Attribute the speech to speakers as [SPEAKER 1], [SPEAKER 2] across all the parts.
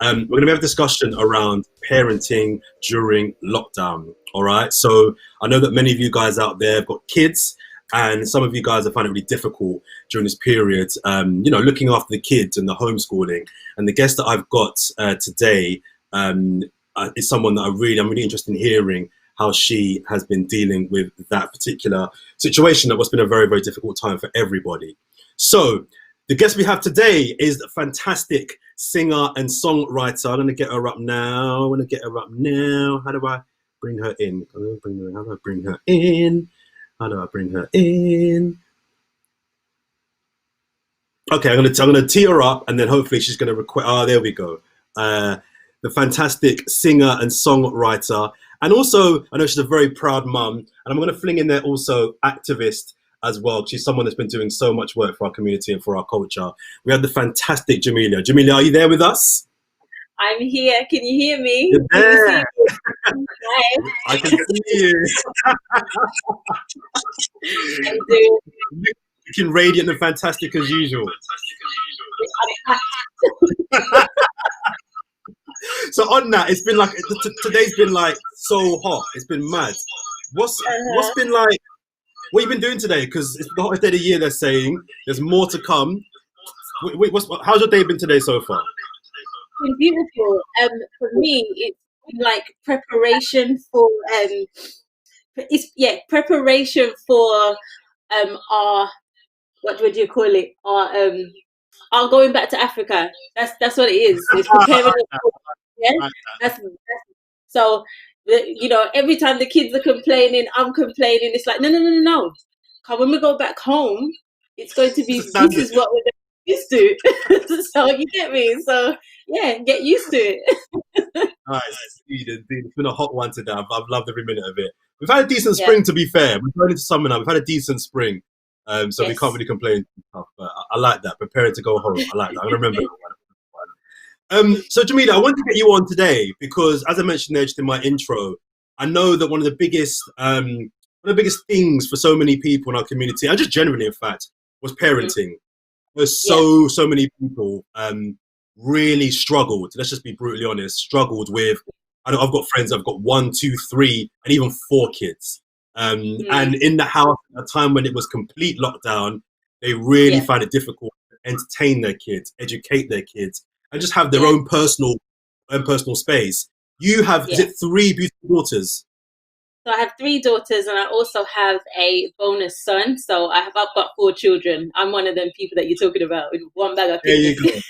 [SPEAKER 1] We're going to have a discussion around parenting during lockdown. All right. So I know that many of you guys out there have got kids, and some of you guys have found it really difficult during this period, looking after the kids and the homeschooling. And the guest that I've got today is someone that I'm really interested in hearing how she has been dealing with that particular situation that was been a very, very difficult time for everybody. So the guest we have today is a fantastic singer and songwriter. I'm going to get her up now. How do I bring her in? How do I bring her in? Okay, I'm gonna tee her up, and then hopefully she's gonna request. Oh, there we go. The fantastic singer and songwriter, and also I know she's a very proud mum, and I'm gonna fling in there also activist as well. She's someone that's been doing so much work for our community and for our culture. We have the fantastic Jamelia. Jamelia, are you there with us?
[SPEAKER 2] I'm here. Can you hear me?
[SPEAKER 1] You're there.
[SPEAKER 2] Hi.
[SPEAKER 1] I can see you.
[SPEAKER 2] I'm doing.
[SPEAKER 1] Looking radiant and fantastic as usual. So on that, it's been like today's been like so hot. It's been mad. What's been like? What have you been doing today? Because it's the hottest day of the year. They're saying there's more to come. How's your day been today so far?
[SPEAKER 2] It's been beautiful. For me, it's been like preparation for preparation for our, what would you call it? Our going back to Africa. That's what it is. It's preparing. Yeah. That's so. Every time the kids are complaining, I'm complaining. It's like, no. When we go back home, it's going to be, this is what we're used to. So you get me? So yeah, get used to it.
[SPEAKER 1] Nice. It's been a hot one today. I've loved every minute of it. We've had a decent spring, to be fair. We're going into summer now. We've had a decent spring. So we can't really complain. But I like that. Preparing to go home. I like that. I remember that one. So Jamelia, I wanted to get you on today because, as I mentioned there just in my intro, I know that one of the biggest things for so many people in our community, and just generally, in fact, was parenting. There's so many people really struggled. Let's just be brutally honest. Struggled with. I've got friends. I've got 1, 2, 3, and even 4 kids. And in the house, at a time when it was complete lockdown, they really found it difficult to entertain their kids, educate their kids, and just have their own personal space. You have, is it 3 beautiful daughters?
[SPEAKER 2] So I have 3 daughters, and I also have a bonus son. So I've got 4 children. I'm one of them people that you're talking about with one bag of
[SPEAKER 1] kids. There you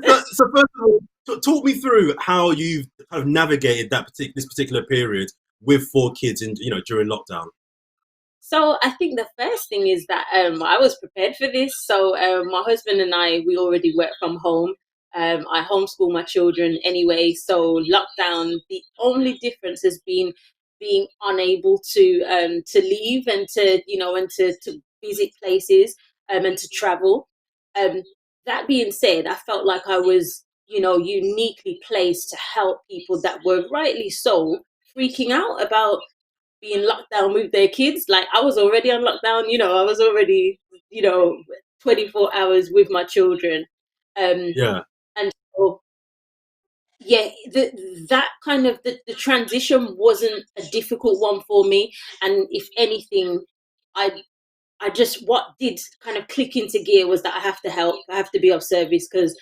[SPEAKER 1] go. So first of all, talk me through how you've kind of navigated this particular period with 4 kids during lockdown.
[SPEAKER 2] So I think the first thing is that I was prepared for this. So my husband and we already work from home. I homeschool my children anyway. So lockdown, the only difference has been being unable to leave and to visit places and to travel. That being said, I felt like I was, uniquely placed to help people that were rightly so freaking out about being locked down with their kids. Like I was already on lockdown, I was already, 24 hours with my children. And so, that kind of the transition wasn't a difficult one for me. And if anything, I just, what did kind of click into gear was that I have to help, I have to be of service because,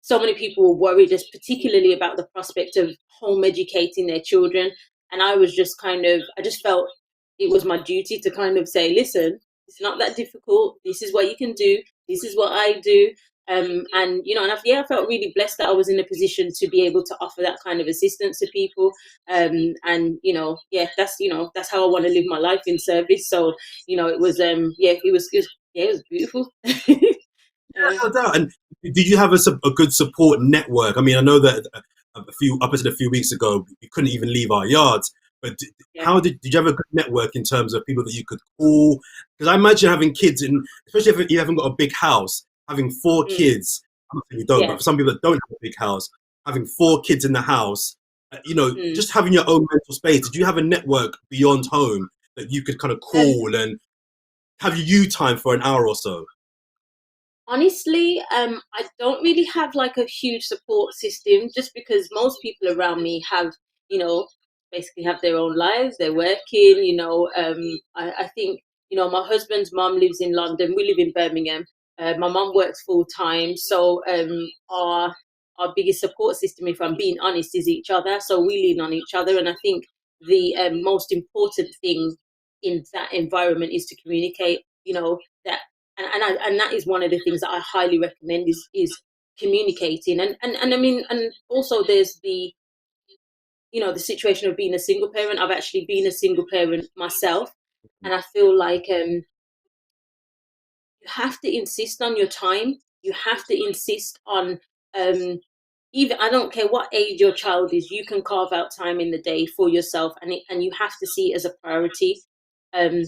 [SPEAKER 2] so many people were worried, just particularly about the prospect of home educating their children. And I was just I just felt it was my duty to kind of say, listen, it's not that difficult. This is what you can do. This is what I do. And I felt really blessed that I was in a position to be able to offer that kind of assistance to people. That's how I want to live my life, in service. So, it was beautiful.
[SPEAKER 1] No doubt. And did you have a good support network? I mean, I know that up until a few weeks ago, we couldn't even leave our yards. But did you have a good network in terms of people that you could call? Because I imagine having kids, especially if you haven't got a big house, having 4 kids. I'm not saying you don't, but for some people that don't have a big house, having 4 kids in the house, just having your own mental space. Did you have a network beyond home that you could kind of call and have you time for an hour or so?
[SPEAKER 2] Honestly, I don't really have like a huge support system just because most people around me have, you know, basically have their own lives. They're working, I think, my husband's mom lives in London. We live in Birmingham. My mom works full time. So our biggest support system, if I'm being honest, is each other. So we lean on each other. And I think the most important thing in that environment is to communicate, that and that is one of the things that I highly recommend is communicating and I mean, and also there's the situation of being a single parent. I've actually been a single parent myself, and I feel like you have to insist on your time. You have to insist on um even, I don't care what age your child is, you can carve out time in the day for yourself, and you have to see it as a priority. um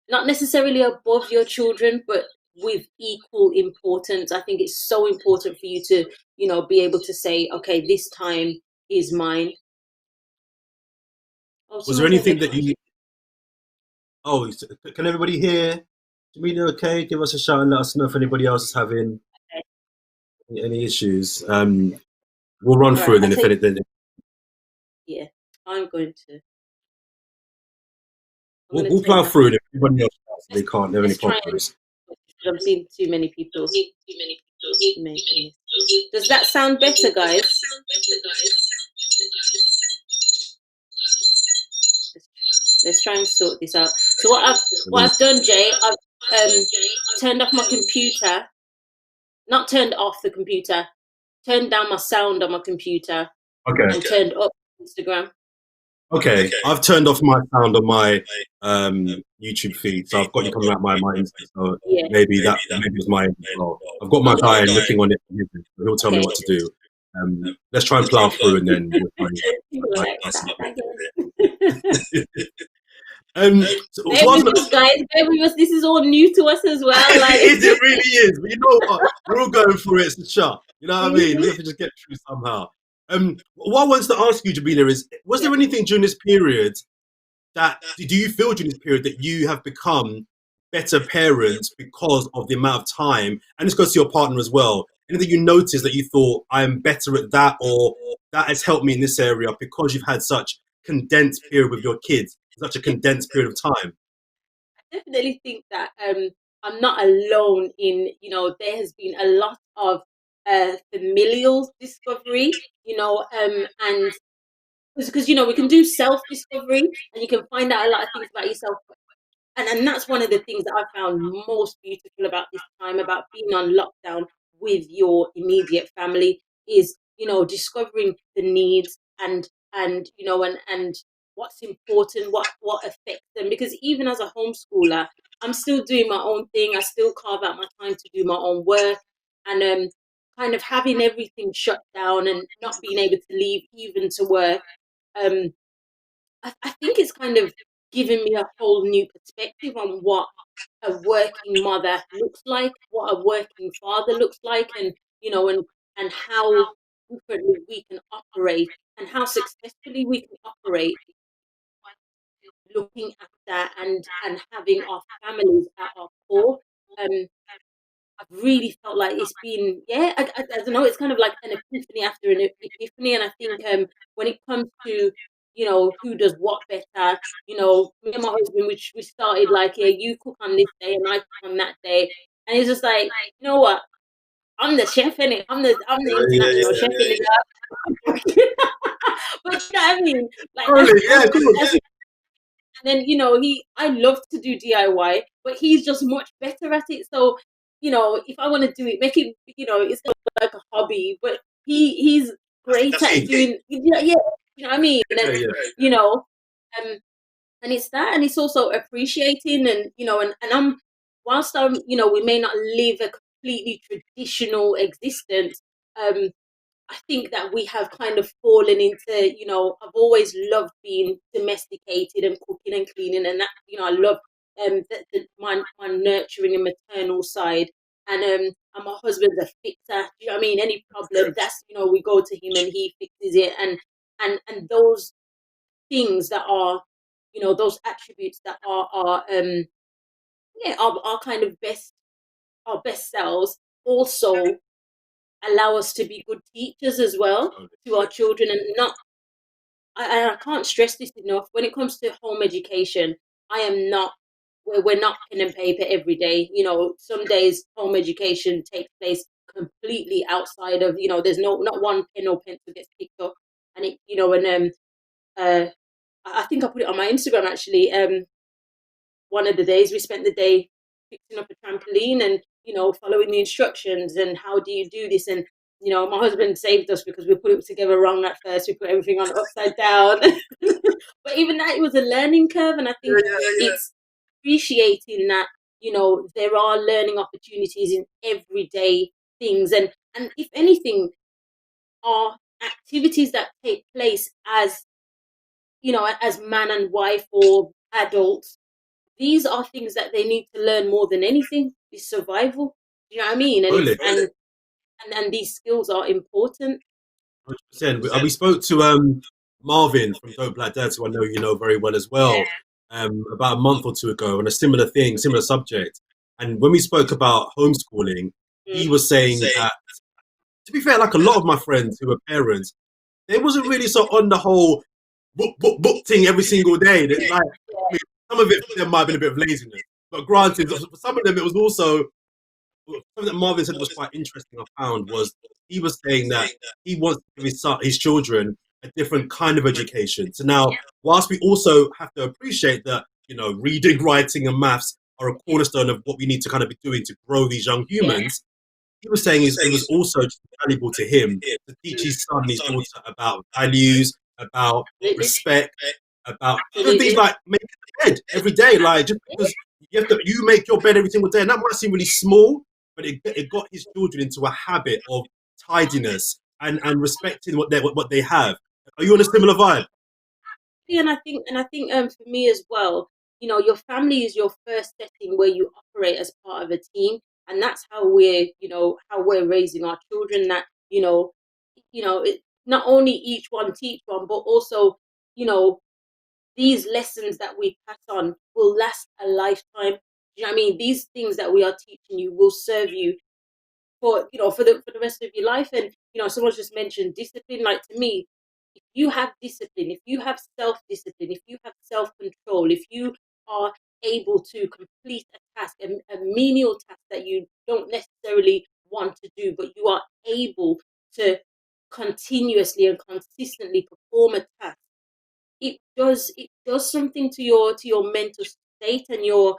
[SPEAKER 2] Not necessarily above your children, but with equal importance. I think it's so important for you to, be able to say, okay, this time is mine. Oh,
[SPEAKER 1] Was there
[SPEAKER 2] someone sent me a
[SPEAKER 1] anything that
[SPEAKER 2] question.
[SPEAKER 1] you? Oh, can everybody hear? Jamelia, okay? Give us a shout and let us know if anybody else is having
[SPEAKER 2] Okay.
[SPEAKER 1] any issues. We'll run
[SPEAKER 2] All right.
[SPEAKER 1] through it,
[SPEAKER 2] I
[SPEAKER 1] then if
[SPEAKER 2] take,
[SPEAKER 1] anything,
[SPEAKER 2] yeah, I'm going to, I'm
[SPEAKER 1] we'll,
[SPEAKER 2] going to
[SPEAKER 1] we'll
[SPEAKER 2] turn
[SPEAKER 1] plow
[SPEAKER 2] down.
[SPEAKER 1] through it. If anybody else they
[SPEAKER 2] Let's,
[SPEAKER 1] can't have any
[SPEAKER 2] let's try and,
[SPEAKER 1] problems.
[SPEAKER 2] I'm seeing too many people making this. Does that sound better, guys? Let's try and sort this out. So what I've done, Jay, I've turned off my computer. Not turned off the computer, turned down my sound on my computer,
[SPEAKER 1] Okay.
[SPEAKER 2] and turned up Instagram.
[SPEAKER 1] Okay, I've turned off my sound on my YouTube feed, so I've got you coming out my Insta. So
[SPEAKER 2] Yeah.
[SPEAKER 1] maybe it's my end as well. I've got my
[SPEAKER 2] Okay.
[SPEAKER 1] guy looking on it, so he'll tell me
[SPEAKER 2] Okay.
[SPEAKER 1] what to do. Let's try and plow through, and then we'll
[SPEAKER 2] People are
[SPEAKER 1] try
[SPEAKER 2] like,
[SPEAKER 1] and
[SPEAKER 2] stop, I guess.
[SPEAKER 1] so
[SPEAKER 2] Bear
[SPEAKER 1] what's
[SPEAKER 2] with us, guys. Bear with us. This is all new to us as well. Like,
[SPEAKER 1] it really is. But you know what? We're all going through it. It's a shot. You know what I mean? We
[SPEAKER 2] mhm.
[SPEAKER 1] have to just get through somehow. What I wanted to ask you, Jamelia, is was
[SPEAKER 2] Yeah.
[SPEAKER 1] there anything during this period that do you feel during this period that you have become better parents because of the amount of time, and this goes to your partner as well, anything you noticed that you thought I'm better at that, or that has helped me in this area because you've had such condensed period with your kids, such a condensed period of time?
[SPEAKER 2] Definitely think that I'm not alone in, there has been a lot of familial discovery, and because we can do self discovery and you can find out a lot of things about yourself, and that's one of the things that I found most beautiful about this time, about being on lockdown with your immediate family, is discovering the needs, and and what's important, what affects them, because even as a homeschooler, I'm still doing my own thing. I still carve out my time to do my own work, and kind of having everything shut down and not being able to leave even to work. um I think it's kind of given me a whole new perspective on what a working mother looks like, what a working father looks like, and and how differently we can operate, and how successfully we can operate, looking after and having our families at our core. Um, I've really felt like it's been, yeah, I don't know, it's kind of like an epiphany after an epiphany. And I think when it comes to, who does what better, me and my husband, we started like, yeah, you cook on this day and I cook on that day. And it's just like, you know what? I'm the chef in it. I'm the international chef in the house. But you know what I mean? Like
[SPEAKER 1] Totally, yeah, cool.
[SPEAKER 2] that's and then I love to do DIY, but he's just much better at it. So if I want to do it, make it, it's not like a hobby, but he's great
[SPEAKER 1] That's
[SPEAKER 2] at
[SPEAKER 1] it.
[SPEAKER 2] doing, yeah, you know what I mean.
[SPEAKER 1] Yeah,
[SPEAKER 2] And
[SPEAKER 1] yeah.
[SPEAKER 2] um, and it's that, and it's also appreciating, and and whilst we may not live a completely traditional existence. um I think that we have kind of fallen into, I've always loved being domesticated and cooking and cleaning, and that, I love my nurturing and maternal side. And my husband's a fixer. Do you know what I mean? Any problem, that's, we go to him and he fixes it. And those things that are, those attributes that are yeah, are kind of best our best selves also allow us to be good teachers as well to our children, and not I can't stress this enough. When it comes to home education, I am not. We're not pen and paper every day. You know, some days home education takes place completely outside of. You know, there's not one pen or pencil gets picked up, and it. You know, and I think I put it on my Instagram actually. One of the days we spent the day fixing up a trampoline and, you know, following the instructions and how do you do this. And, you know, my husband saved us because we put it together wrong at first. We put everything on upside down. But even that, it was a learning curve. And I think it's appreciating that, you know, there are learning opportunities in everyday things. And if anything, are activities that take place as, you know, as man and wife or adults, these are things that they need to learn more than anything is survival. You know what I mean? And
[SPEAKER 1] Totally.
[SPEAKER 2] and these skills are important.
[SPEAKER 1] 100%. We spoke to Marvin from Dope Black Dads, who I know you know very well as well, about a month or two ago on a similar thing, similar subject. And when we spoke about homeschooling, he was saying that, to be fair, like a lot of my friends who are parents, they wasn't really so on the whole book thing every single day. Like, I mean, some of it for them might have been a bit of laziness, but granted, for some of them it was also something that Marvin said was quite interesting. I found was he was saying that he wants to give his children a different kind of education. So now, whilst we also have to appreciate that, you know, reading, writing, and maths are a cornerstone of what we need to kind of be doing to grow these young humans, he was saying it was also just valuable to him to teach his son and his daughter about values, about respect, about even things like making the bed every day. Like, just because you make your bed every single day, and that might seem really small, but it got his children into a habit of tidiness and respecting what they have. Are you on a similar vibe?
[SPEAKER 2] Yeah, and I think for me as well, you know, your family is your first setting where you operate as part of a team, and that's how we're raising our children. That not only each one teach one, but also, you know, these lessons that we pass on will last a lifetime. You know what I mean? These things that we are teaching you will serve you for the rest of your life. And you know, someone's just mentioned discipline. Like, to me, if you have discipline, if you have self-discipline, if you have self-control, if you are able to complete a task, a menial task that you don't necessarily want to do, but you are able to continuously and consistently perform a task, it does something to your mental state and your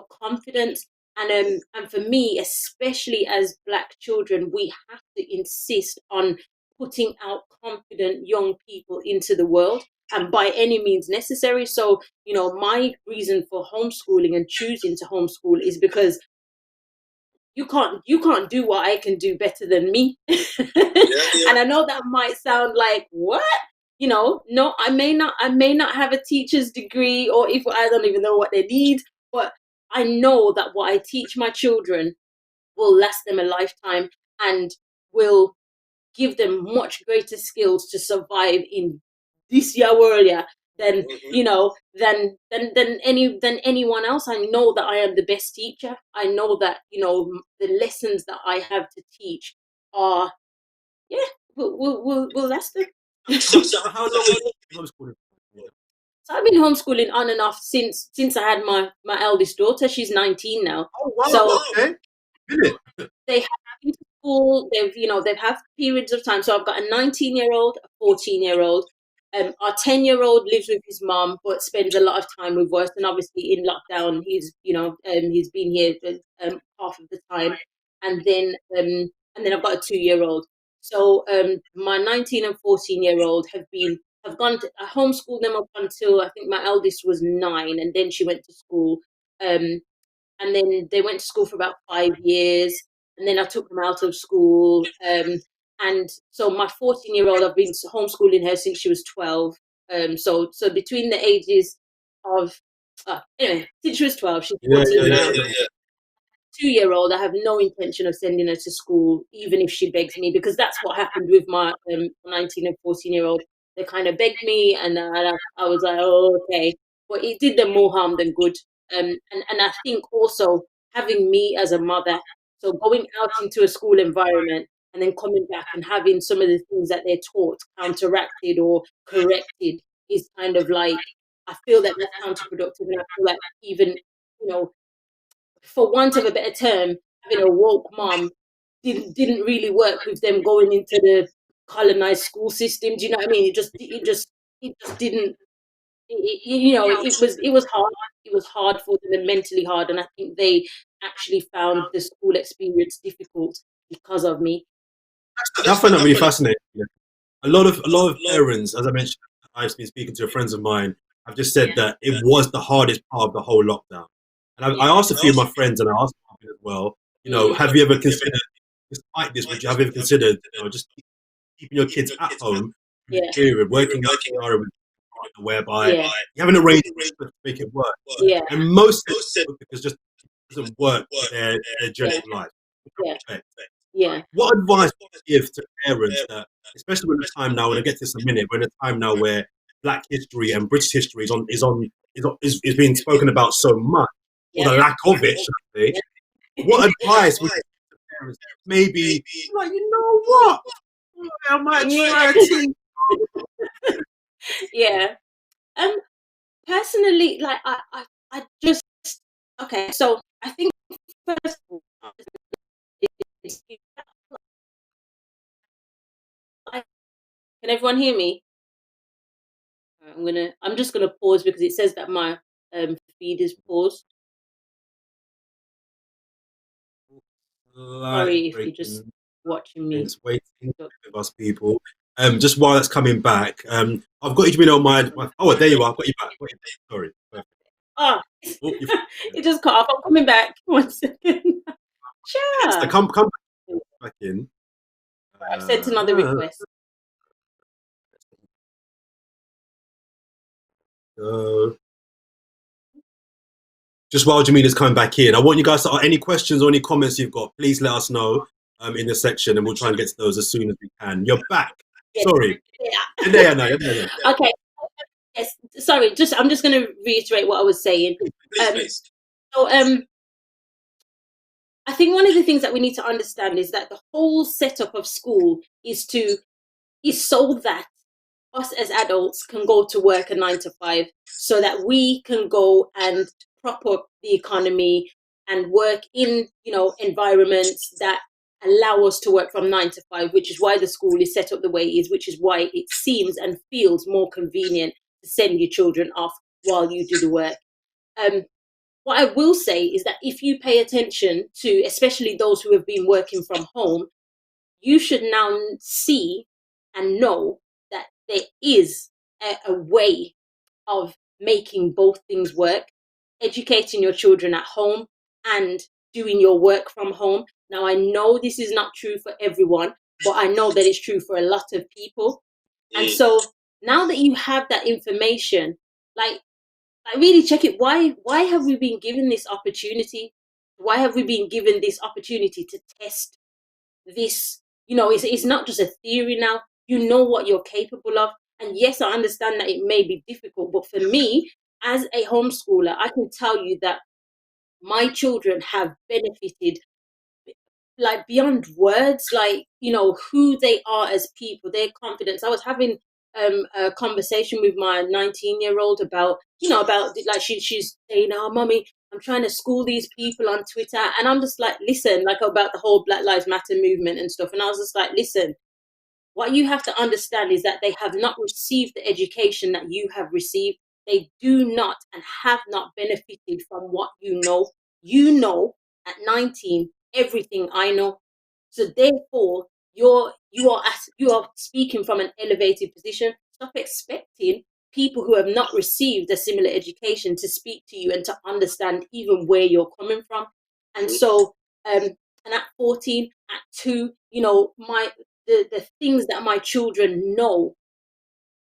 [SPEAKER 2] confidence. And for me, especially as Black children, we have to insist on putting out confident young people into the world, and by any means necessary. So, you know, my reason for homeschooling and choosing to homeschool is because you can't do what I can do better than me. And I know that might sound like, what? You know, no, I may not have a teacher's degree, or if I don't even know what they need, but I know that what I teach my children will last them a lifetime and will give them much greater skills to survive in this year world, yeah, than you know than anyone else. I know that I am the best teacher. I know that, you know, the lessons that I have to teach are, yeah, will last them.
[SPEAKER 1] So how long is homeschooling?
[SPEAKER 2] So I've been homeschooling on and off since I had my eldest daughter. She's 19 now.
[SPEAKER 1] Oh wow,
[SPEAKER 2] So
[SPEAKER 1] okay. Really?
[SPEAKER 2] they have been to school. They've had periods of time. So I've got a 19-year-old, a 14-year-old. Our 10-year-old lives with his mom, but spends a lot of time with us. And obviously, in lockdown, he's been here half of the time. And then I've got a 2-year-old. So my 19 and 14-year-old have gone to, I homeschooled them up until I think my eldest was 9, and then she went to school. And then they went to school for about 5 years, and then I took them out of school. And so my 14-year-old, I've been homeschooling her since she was 12. So between the ages of anyway, since she was 12, she's 14 now. 2-year-old, I have no intention of sending her to school, even if she begs me, because that's what happened with my 19 and 14-year-old. They kind of begged me, and I was like, oh, okay. But it did them more harm than good. And I think also having me as a mother. So going out into a school environment and then coming back and having some of the things that they're taught counteracted or corrected is kind of like, I feel that that's counterproductive. And I feel like even, for want of a better term, having a woke mom didn't really work with them going into the colonized school system. Do you know what I mean? It just didn't. It was hard. It was hard for them and mentally hard, and I think they actually found the school experience difficult because of me.
[SPEAKER 1] I find that really fascinating. A lot of parents, as I mentioned, I've been speaking to friends of mine, have just said that it was the hardest part of the whole lockdown. And I asked a few of my friends, and I asked them as well, have you ever considered, despite this, would you have ever considered, just keeping your kids at home in this period, working out a scenario whereby you haven't arranged to make it work? And most of it because just doesn't work for their general life. What advice would you give to parents that, especially in a time now, and I get to this in a minute, we're in a time now where Black history and British history is being spoken about so much, or the lack of it, should I say? What advice would you give to parents? Maybe, like, you know what? I might try to.
[SPEAKER 2] Yeah. Personally, like I just okay. So I think first of all, can everyone hear me? I'm just gonna pause because it says that my feed is paused. Sorry if you're just watching me.
[SPEAKER 1] It's waiting with us, people. Just while that's coming back, I've got you to be on my. Oh, there you are. I've got you back. Sorry.
[SPEAKER 2] It just cut off. I'm coming back. 1 second. Sure.
[SPEAKER 1] Come back in.
[SPEAKER 2] I've sent another request.
[SPEAKER 1] Just while Jamelia's coming back in, I want you guys to any questions or any comments you've got, please let us know in the section, and we'll try and get to those as soon as we can. You're back. Sorry. You're there now.
[SPEAKER 2] Okay. Yes. Sorry. I'm just going to reiterate what I was saying. So I think one of the things that we need to understand is that the whole setup of school is so that us as adults can go to work a 9 to 5, so that we can go and prop up the economy and work in, environments that allow us to work from 9 to 5, which is why the school is set up the way it is, which is why it seems and feels more convenient to send your children off while you do the work. What I will say is that if you pay attention to, especially those who have been working from home, you should now see and know that there is a way of making both things work, educating your children at home and doing your work from home. Now, I know this is not true for everyone, but I know that it's true for a lot of people. And so now that you have that information, like, I really check it. Why have we been given this opportunity? Why have we been given this opportunity to test this? It's not just a theory now. You know what you're capable of. And yes, I understand that it may be difficult, but for me, as a homeschooler, I can tell you that my children have benefited, like, beyond words, like, who they are as people, their confidence. I was having a conversation with my 19-year-old about like she's saying, "Oh, mommy, I'm trying to school these people on Twitter," and I'm just like, listen, like, about the whole Black Lives Matter movement and stuff, and I was just like, listen, what you have to understand is that they have not received the education that you have received. They do not and have not benefited from what you know. You know, at 19, everything I know. So therefore, you are speaking from an elevated position. Stop expecting people who have not received a similar education to speak to you and to understand even where you're coming from. And so, and at 14, at 2, the things that my children know,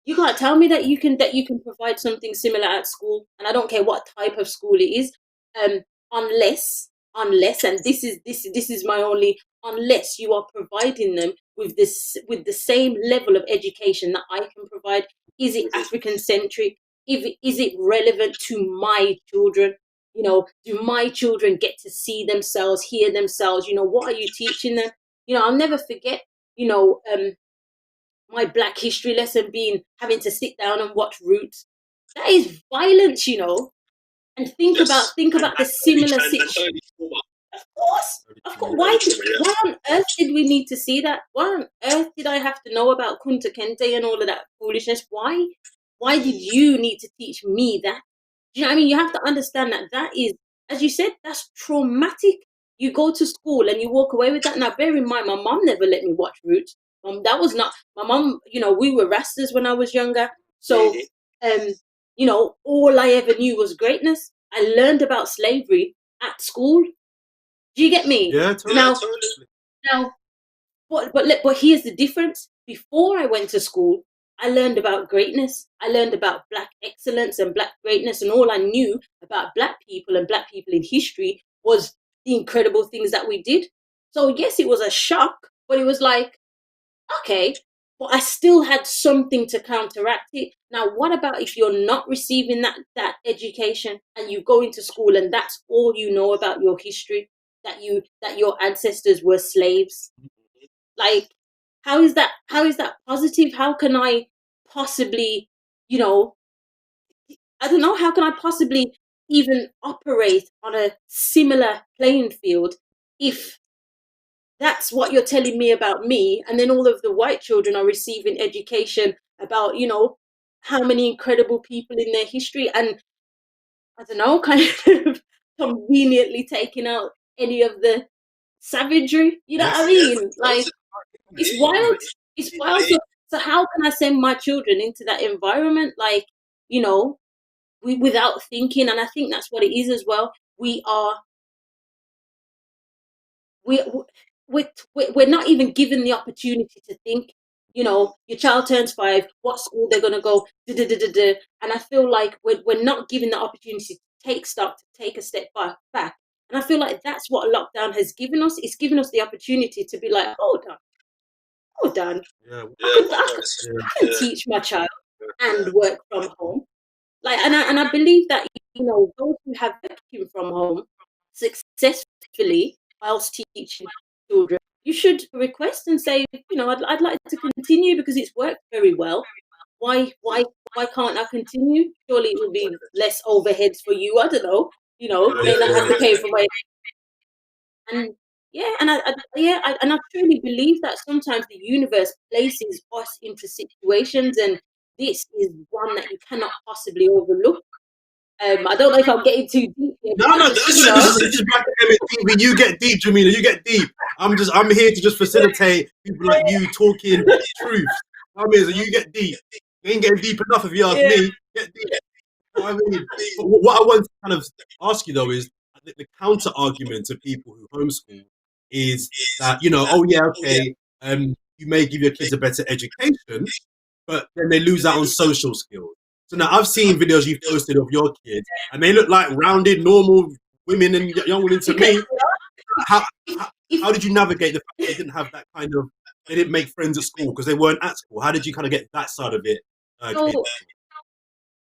[SPEAKER 2] you can't tell me that you can provide something similar at school, and I don't care what type of school it is, unless, and this is my only, unless you are providing them with the same level of education that I can provide. Is it African centric? Is it relevant to my children? You know, do my children get to see themselves, hear themselves? You know, what are you teaching them? You know, I'll never forget, you know, my Black history lesson being having to sit down and watch Roots. That is violence, you know. And think about the similar situation. Of course. Why on earth did we need to see that? Why on earth did I have to know about Kunta Kente and all of that foolishness? Why? Why did you need to teach me that? Do you know what I mean? You have to understand that that is, as you said, that's traumatic. You go to school and you walk away with that. Now, bear in mind, my mom never let me watch Roots. That was not my mom. You know, we were Rastas when I was younger, so you know, all I ever knew was greatness. I learned about slavery at school. Do you get me?
[SPEAKER 1] Yeah, totally.
[SPEAKER 2] Now, but here's the difference. Before I went to school, I learned about greatness. I learned about Black excellence and Black greatness, and all I knew about Black people and Black people in history was the incredible things that we did. So yes, it was a shock, but it was like, okay, but I still had something to counteract it. Now, what about if you're not receiving that education and you go into school and that's all you know about your history, that your ancestors were slaves? Like, how is that positive? How can I possibly, you know, I don't know, how can I possibly even operate on a similar playing field if that's what you're telling me about me, and then all of the white children are receiving education about, you know, how many incredible people in their history, and I don't know, kind of conveniently taking out any of the savagery. You know what I mean? Like, it's wild. It's wild. So how can I send my children into that environment, like, you know, without thinking? And I think that's what it is as well. We are we we're not even given the opportunity to think. You know, your child turns 5, what school they're going to go, and I feel like we're not given the opportunity to take stock, to take a step back. And I feel like that's what lockdown has given us. It's given us the opportunity to be like, hold on,
[SPEAKER 1] Yeah,
[SPEAKER 2] I can teach my child and work from home. Like, and I believe that, you know, those who have working from home successfully whilst teaching children, you should request and say, you know, I'd like to continue because it's worked very well. Why can't I continue? Surely it will be less overheads for you. I don't know. You know, may not have to pay for my, and yeah, and I truly believe that sometimes the universe places us into situations, and this is one that you cannot possibly overlook. I don't know if I'm getting too deep here.
[SPEAKER 1] No, this is Blakademik TV. You get deep, Jamelia. You get deep. I'm here to just facilitate people like you talking truth. I mean, so you get deep. You ain't getting deep enough if you ask me. Get deep. You know what I mean? But what I want to kind of ask you though is the counter argument to people who homeschool is that, you know, oh yeah, okay, you may give your kids a better education, but then they lose out on social skills. So now I've seen videos you've posted of your kids, and they look like rounded, normal women and young women to me. How did you navigate the fact that they didn't have that kind of, they didn't make friends at school because they weren't at school? How did you kind of get that side of it?
[SPEAKER 2] So,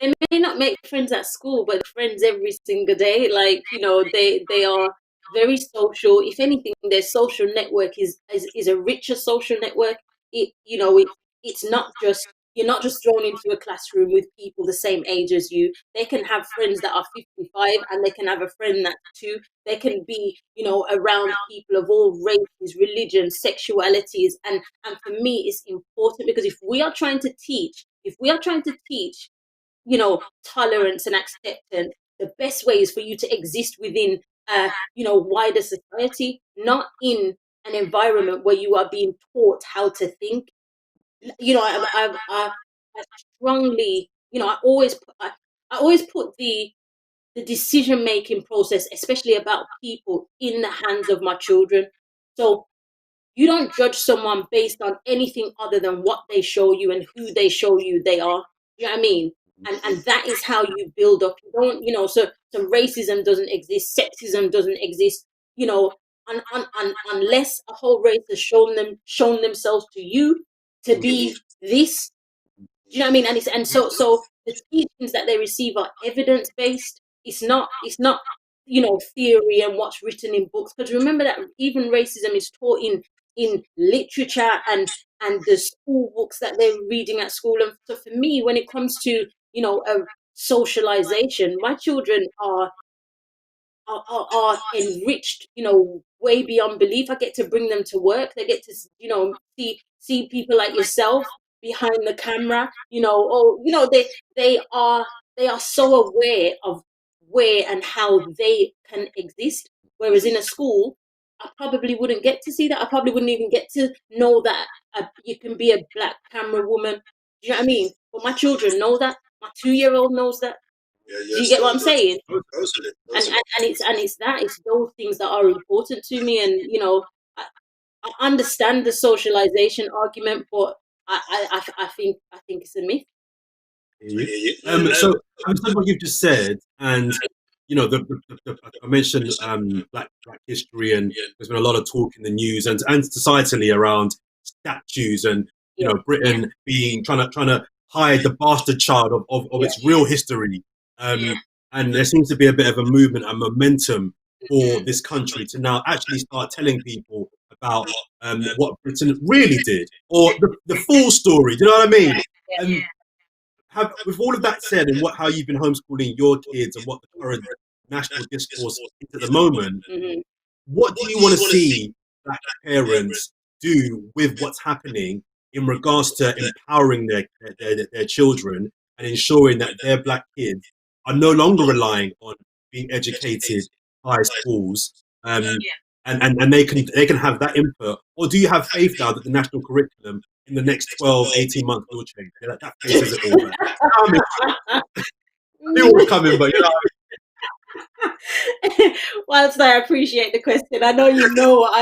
[SPEAKER 2] they may not make friends at school, but friends every single day. Like, you know, they are very social. If anything, their social network is a richer social network. You know, it's not just, you're not just thrown into a classroom with people the same age as you. They can have friends that are 55, and they can have a friend that's 2. They can be, you know, around people of all races, religions, sexualities, and for me, it's important because if we are trying to teach, you know, tolerance and acceptance, the best way is for you to exist within, you know, wider society, not in an environment where you are being taught how to think. You know, I strongly, you know, I always put the decision making process, especially about people, in the hands of my children. So you don't judge someone based on anything other than what they show you and who they show you they are. You know what I mean? And that is how you build up. You don't, you know, so racism doesn't exist, sexism doesn't exist, you know, unless a whole race has shown themselves to you to be this. Do you know what I mean? And so the teachings that they receive are evidence based. it's not theory and what's written in books, because remember that even racism is taught in literature and the school books that they're reading at school. And so for me, when it comes to socialization, my children are enriched, way beyond belief. I get to bring them to work. They get to, see people like yourself behind the camera, they are so aware of where and how they can exist. Whereas in a school, I probably wouldn't get to see that. I probably wouldn't even get to know that you can be a black camera woman. Do you know what I mean? But my children know that. My 2-year-old knows that. Do you get what I'm saying? It's those things that are important to me. And I understand the socialization argument, but I think it's a myth.
[SPEAKER 1] So understand what you've just said, and I mentioned black history, and there's been a lot of talk in the news and societally around statues, and Britain being trying to hide the bastard child of its real history. And there seems to be a bit of a movement and momentum for this country to now actually start telling people about what Britain really did, or the full story. Do you know what I mean? And with all of that said, and how you've been homeschooling your kids, and what the current national discourse is at the moment, what do you want to see black parents do with what's happening in regards to empowering their children and ensuring that their black kids are no longer relying on being educated by schools, and they can have that input? Or do you have faith now that the national curriculum in the next 12, 18 months will change? That faces it all. I knew it was coming, but
[SPEAKER 2] Whilst I appreciate the question, I know you know what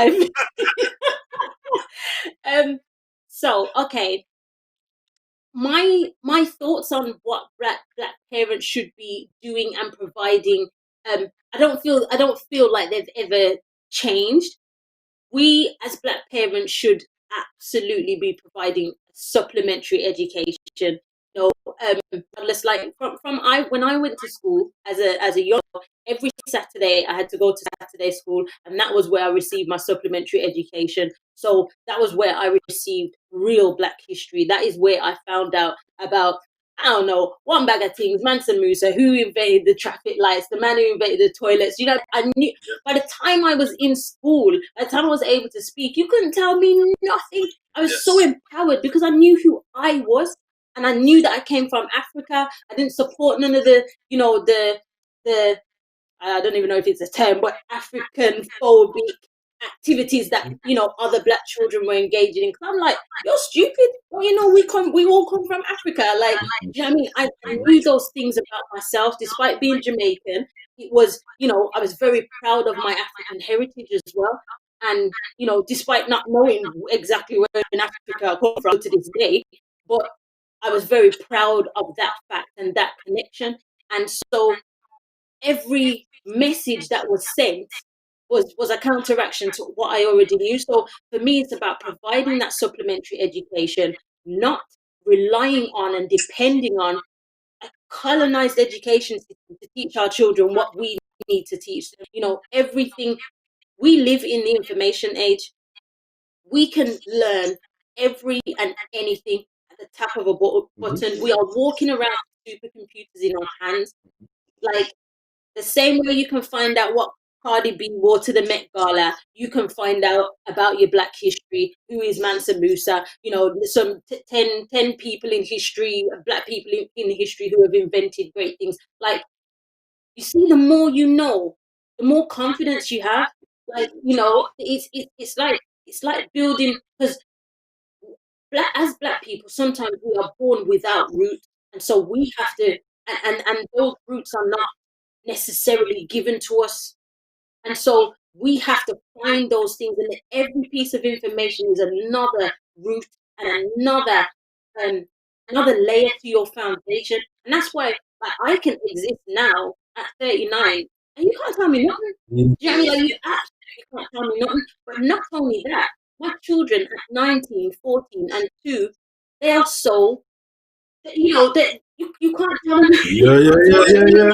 [SPEAKER 2] I've so okay. My thoughts on what black parents should be doing and providing, I don't feel like they've ever changed. We as black parents should absolutely be providing supplementary education. Unless, like, when I went to school as a young, every Saturday I had to go to Saturday school, and that was where I received my supplementary education. So that was where I received real black history. That is where I found out about, I don't know, one bag of things, Mansa Musa, who invented the traffic lights, the man who invented the toilets. I knew by the time I was in school, by the time I was able to speak, you couldn't tell me nothing. I was so empowered because I knew who I was, and I knew that I came from Africa. I didn't support none of the, the I don't even know if it's a term, but African phobic activities that other black children were engaging in. Because I'm like, you're stupid. Well, we all come from Africa. Like, do you know what I mean? I knew those things about myself, despite being Jamaican. It was, I was very proud of my African heritage as well. And despite not knowing exactly where in Africa I come from to this day, but I was very proud of that fact and that connection. And so every message that was sent was a counteraction to what I already knew. So for me, it's about providing that supplementary education, not relying on and depending on a colonized education system to teach our children what we need to teach them. Everything, we live in the information age. We can learn every and anything at the tap of a button. We are walking around with supercomputers in our hands. Like, the same way you can find out what Cardi B wore to the Met Gala, you can find out about your black history. Who is Mansa Musa? Some 10 people in history, black people in history who have invented great things. Like, you see, the more you know, the more confidence you have. Like, it's like building, because as black people, sometimes we are born without roots, and so we have to, and those roots are not necessarily given to us, and so we have to find those things, and every piece of information is another root and another layer to your foundation. And that's why, like, I can exist now at 39 and you can't tell me nothing. Do you know what I mean? Like, you absolutely can't tell me nothing. But not only that, my children at 19, 14 and 2, they are so, that you can't tell them.
[SPEAKER 1] Yeah.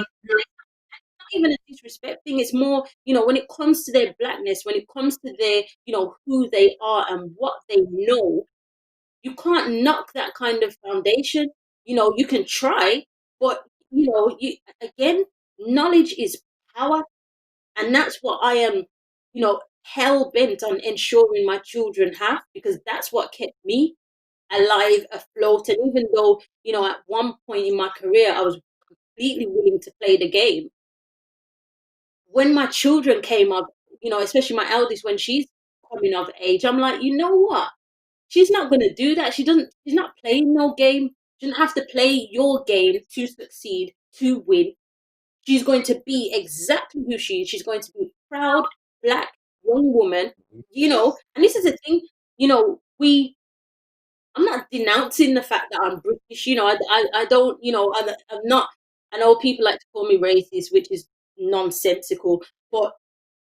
[SPEAKER 2] even a disrespect thing. It's more, you know, when it comes to their blackness, when it comes to their, you know, who they are and what they know, you can't knock that kind of foundation. You know, you can try, but you know, you again, knowledge is power, and that's what I am, you know, hell bent on ensuring my children have, because that's what kept me alive, afloat. And even though, you know, at one point in my career, I was completely willing to play the game, when my children came up, you know, especially my eldest, when she's coming of age, I'm like, you know what? She's not going to do that. She's not playing no game. She doesn't have to play your game to succeed, to win. She's going to be exactly who she is. She's going to be a proud, black, young woman, you know. And this is the thing, you know, I'm not denouncing the fact that I'm British, you know, I don't, you know, I'm not, I know people like to call me racist, which is nonsensical, but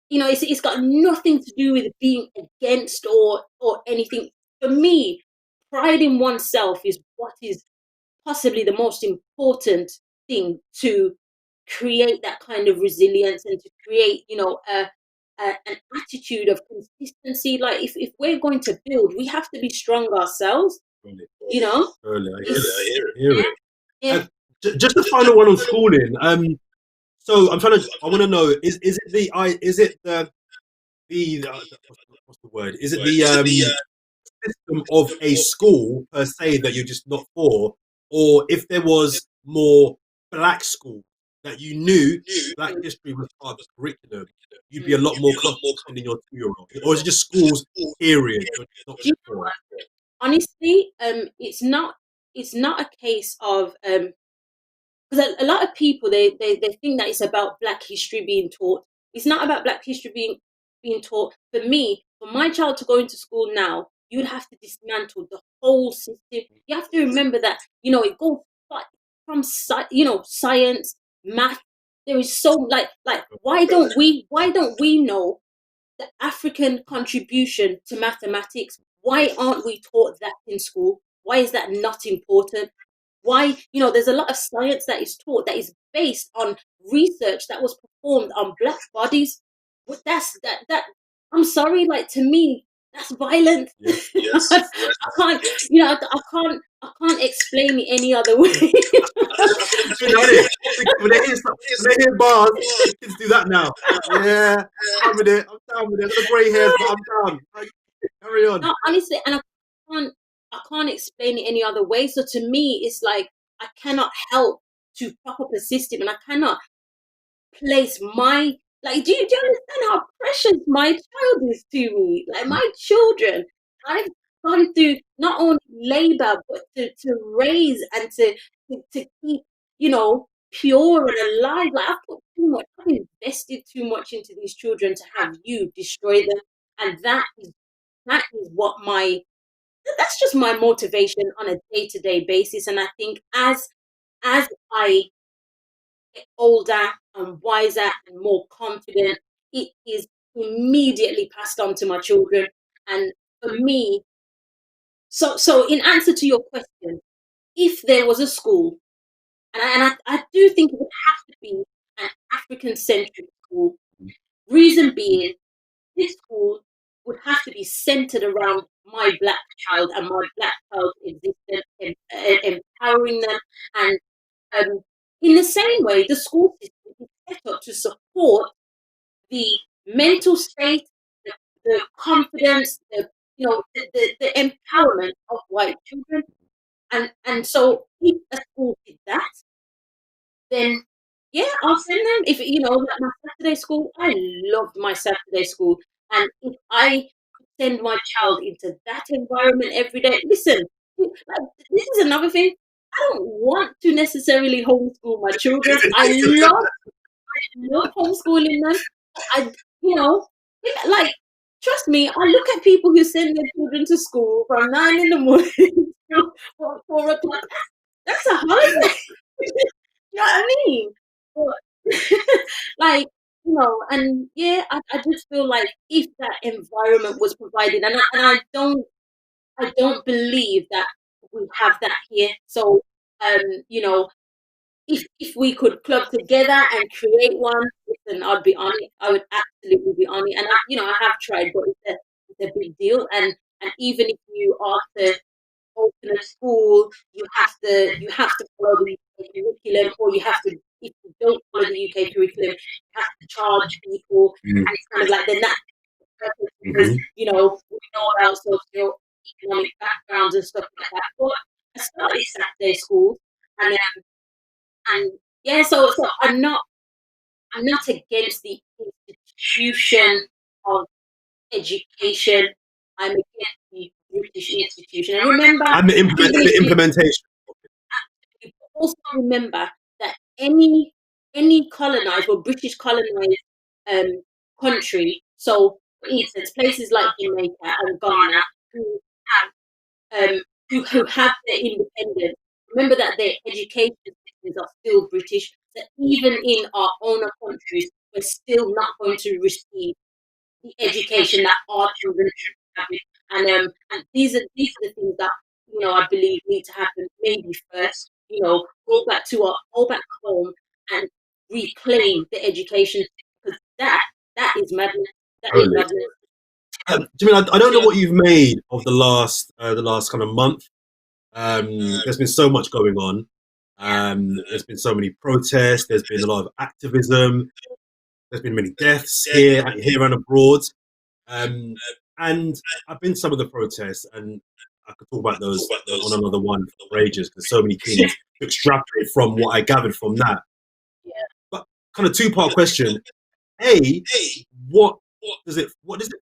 [SPEAKER 2] you know, it's got nothing to do with being against or anything. For me, pride in oneself is what is possibly the most important thing to create that kind of resilience and to create, you know, an attitude of consistency. Like if we're going to build, we have to be strong ourselves. You know,
[SPEAKER 1] I hear it. Yeah. Just the final one on schooling. So I want to know, is it the what's the word? Is it the system of a school per se that you're just not for, or if there was more black school that you knew black history was part of the curriculum, you'd be a lot more confident in your 2-year-old, or is it just schools period? You're just not for?
[SPEAKER 2] Honestly, it's not a case of because a lot of people they think that it's about Black history being taught. It's not about Black history being taught. For me, for my child to go into school now, you would have to dismantle the whole system. You have to remember that, you know, it goes from you know, science, math. There is so like why don't we know the African contribution to mathematics? Why aren't we taught that in school? Why is that not important? Why, you know, there's a lot of science that is taught that is based on research that was performed on black bodies. But that I'm sorry, like to me, that's violent.
[SPEAKER 1] Yes.
[SPEAKER 2] I can't, you know, I can't explain it any other way.
[SPEAKER 1] When they hear bars, kids do that now. Yeah, I'm with it. I'm down with it. I've got grey hairs, but I'm down. Like, carry on.
[SPEAKER 2] No, honestly, and I can't explain it any other way. So to me, it's like I cannot help to prop up a system, and I cannot place my do you understand how precious my child is to me? Like my children, I've gone through not only labor but to raise and to keep, you know, pure and alive. Like I've invested too much into these children to have you destroy them. And that is what that's just my motivation on a day-to-day basis. And I think as I get older and wiser and more confident, it is immediately passed on to my children. And for me, so in answer to your question, if there was a school, I do think it would have to be an African centric school. Reason being, this school would have to be centered around my black child and my black child's existence, and empowering them. And in the same way, the school system is set up to support the mental state, the confidence, you know, the empowerment of white children. And so if a school did that, then yeah, I'll send them. If you know, like my Saturday school, I loved my Saturday school, and if I could send my child into that environment every day, listen, like, this is another thing. I don't want to necessarily homeschool my children. I love homeschooling them. I, you know, like trust me, I look at people who send their children to school from 9 in the morning to 4 o'clock. That's a holiday. You know what I mean? But, like, you know, and yeah, I just feel like if that environment was provided, and I don't believe that we have that here. So, you know, if we could club together and create one, listen, I'd be on it. I would absolutely be on it. And I have tried, but it's a big deal. And even if you are to open a school, you have to follow the UK curriculum, or you have to, if you don't follow the UK curriculum, you have to charge people. And it's kind of like then that's purpose because we know about socio-economic backgrounds and stuff like that. But I started Saturday schools, and and yeah, so I'm not against the institution of education. I'm against the British institution. And remember,
[SPEAKER 1] And the implementation.
[SPEAKER 2] also remember that any colonized or British colonized country, so for instance, places like Jamaica and Ghana who who have their independence, remember that their education systems are still British. So even in our own countries, we're still not going to receive the education that our children should have. And these are the things that I believe need to happen. Maybe first, go back home and reclaim the education, because that is madness. That is
[SPEAKER 1] Totally.
[SPEAKER 2] madness.
[SPEAKER 1] Jamelia, I don't know what you've made of the last kind of month. There's been so much going on. There's been so many protests. There's been a lot of activism. There's been many deaths here and abroad. And I've been to some of the protests, and I could talk about those on another one for ages, because so many things to extrapolate from what I gathered from that.
[SPEAKER 2] Yeah.
[SPEAKER 1] But kind of two-part question. A, what does it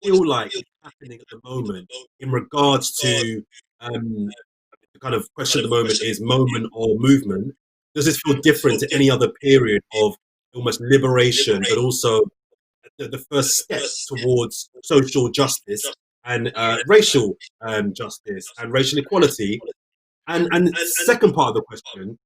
[SPEAKER 1] feel like is happening at the moment in regards to the kind of question at the moment is moment or movement? Does this feel different to any other period of almost liberation, but also the first step towards social justice and racial justice and racial equality? And second part of the question,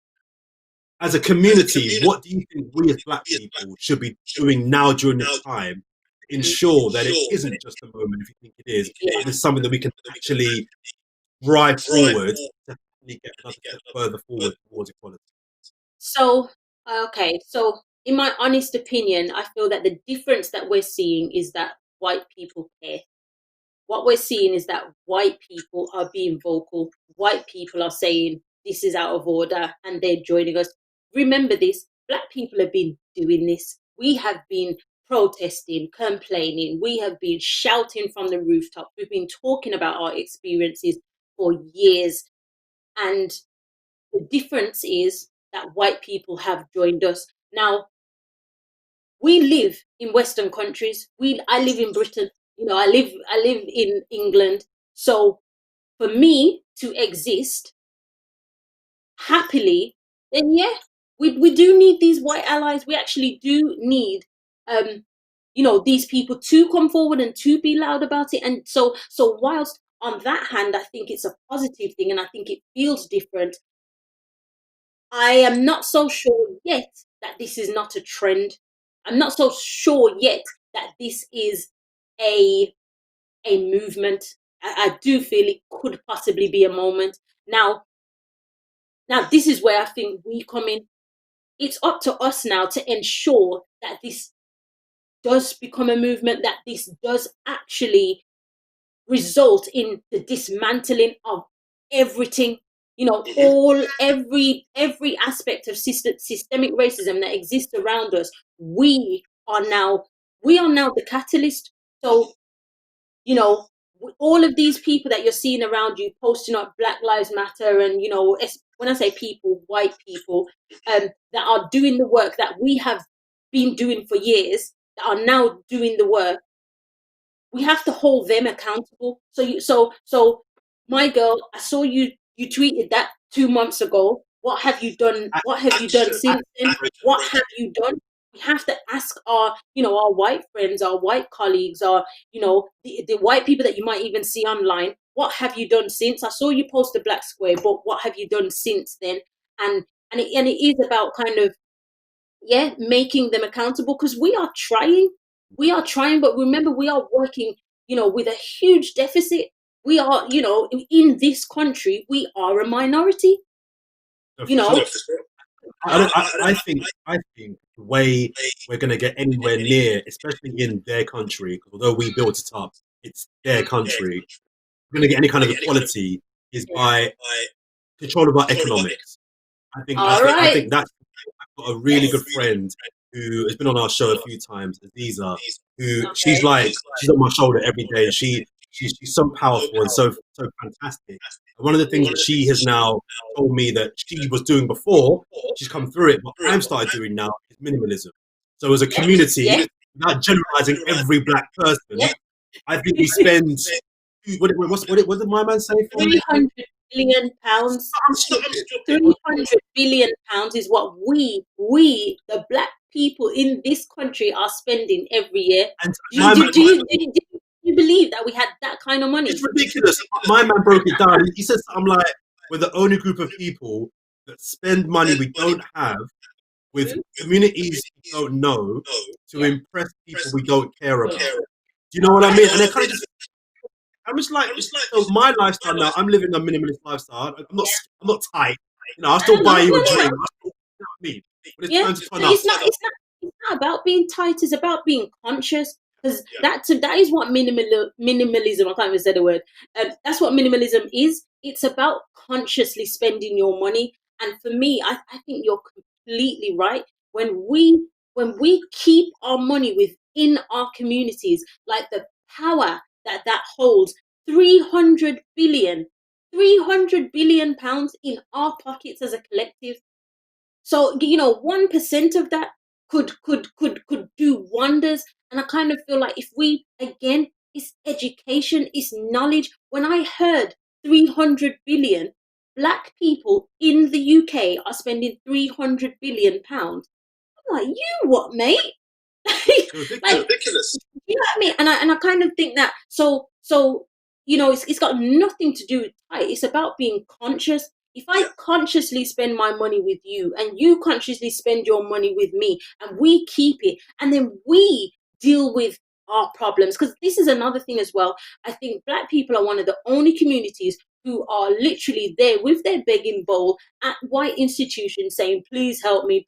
[SPEAKER 1] as a community, what do you think we as Black people should be doing now during this time to ensure that it isn't just a moment, if you think it is, but it's something that we can actually drive forward to get another step further forward towards equality?
[SPEAKER 2] So, okay, so in my honest opinion, I feel that the difference that we're seeing is that white people care. What we're seeing is that white people are being vocal. White people are saying this is out of order, and they're joining us. Remember this, Black people have been doing this. We have been protesting, complaining. We have been shouting from the rooftop. We've been talking about our experiences for years. And the difference is that white people have joined us. Now, we live in Western countries. I live in Britain. I live in England. So for me to exist happily, then yeah, we do need these white allies. We actually do need these people to come forward and to be loud about it. And so whilst on that hand, I think it's a positive thing and I think it feels different, I am not so sure yet that this is not a trend. I'm not so sure yet that this is a movement. I do feel it could possibly be a moment. Now this is where I think we come in. It's up to us now to ensure that this does become a movement, that this does actually result in the dismantling of everything, every aspect of systemic racism that exists around us. We are now the catalyst. So all of these people that you're seeing around you posting up Black Lives Matter, and when I say people, white people that are doing the work that we have been doing for years, that are now doing the work, we have to hold them accountable. So my girl, I saw you tweeted that 2 months ago. What have you done? What have you done since then? What have you done? We have to ask our white friends, our white colleagues, our the white people that you might even see online. What have you done since? I saw you post a black square, but what have you done since then? And it is about kind of making them accountable, because we are trying, but remember, we are working with a huge deficit. We are in this country, we are a minority.
[SPEAKER 1] I think the way we're going to get anywhere near, especially in their country, although we built it up, it's their country. We're going to get any kind of equality is by control of our economics. I think that's I've got a really good friend who has been on our show a few times, Aziza, who she's on my shoulder every day. She's so powerful and so fantastic. And one of the things that she has now told me that she was doing before, she's come through it, but I'm started doing now is minimalism. So as a community, without generalizing every black person, I think we spend what did my man say?
[SPEAKER 2] 300 billion pounds. 300 billion pounds is what we, the black people in this country, are spending every year. Do you believe that we had that kind of money?
[SPEAKER 1] It's ridiculous. My man broke it down. He said something like, "We're the only group of people that spend money we don't have with communities we don't know to impress people we don't care about." Do you know what I mean? And they're kind of just. I'm just like, so my lifestyle now. I'm living a minimalist lifestyle. I'm not tight. You know, I still buy you a drink. You know what I mean? But it's time to turn up.
[SPEAKER 2] It's not about being tight. It's about being conscious. Because that is what minimalism. I can't even say the word. That's what minimalism is. It's about consciously spending your money. And for me, I think you're completely right. When we keep our money within our communities, like the power that holds 300 billion pounds in our pockets as a collective. So 1% of that could do wonders. And I kind of feel like if we, again, it's education, it's knowledge. When I heard 300 billion black people in the UK are spending 300 billion pounds, I'm like, you what, mate?
[SPEAKER 1] Ridiculous.
[SPEAKER 2] You know what I mean? And I kind of think that so it's got nothing to do with height. It's about being conscious. If I consciously spend my money with you and you consciously spend your money with me and we keep it and then we deal with our problems, because this is another thing as well. I think black people are one of the only communities who are literally there with their begging bowl at white institutions saying, please help me,